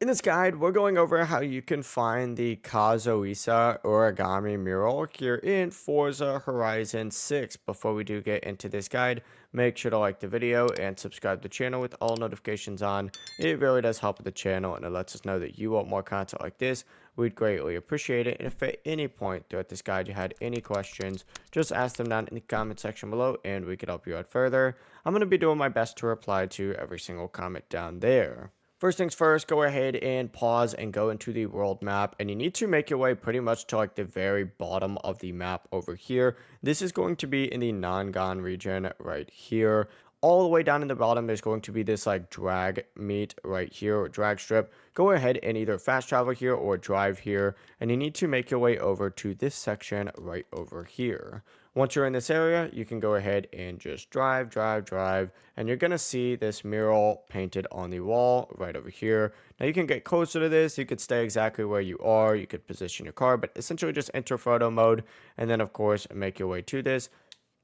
In this guide, we're going over how you can find the Kazuhisa Uragami Mural here in Forza Horizon 6. Before we do get into this guide, make sure to like the video and subscribe to the channel with all notifications on. It really does help with the channel and it lets us know that you want more content like this. We'd greatly appreciate it. And if at any point throughout this guide you had any questions, just ask them down in the comment section below and we could help you out further. I'm going to be doing my best to reply to every single comment down there. First things first, go ahead and pause and go into the world map, and you need to make your way pretty much to like the very bottom of the map over here. This is going to be in the Nangan region right here. All the way down in the bottom, there's going to be this like drag meet right here, or drag strip. Go ahead and either fast travel here or drive here, and you need to make your way over to this section right over here. Once you're in this area, you can go ahead and just drive, and you're going to see this mural painted on the wall right over here. Now you can get closer to this, you could stay exactly where you are, you could position your car, but essentially just enter photo mode, and then of course make your way to this.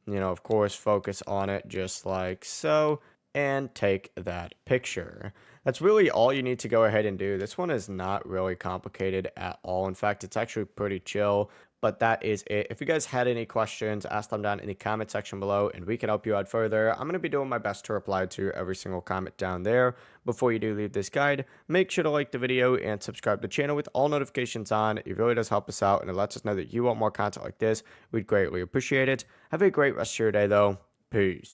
Of course, focus on it just like so, and take that picture. That's really all you need to go ahead and do. This one is not really complicated at all. In fact, it's actually pretty chill, but that is it. If you guys had any questions, ask them down in the comment section below, and we can help you out further. I'm going to be doing my best to reply to every single comment down there. Before you do leave this guide, make sure to like the video and subscribe to the channel with all notifications on. It really does help us out, and it lets us know that you want more content like this. We'd greatly appreciate it. Have a great rest of your day, though. Peace.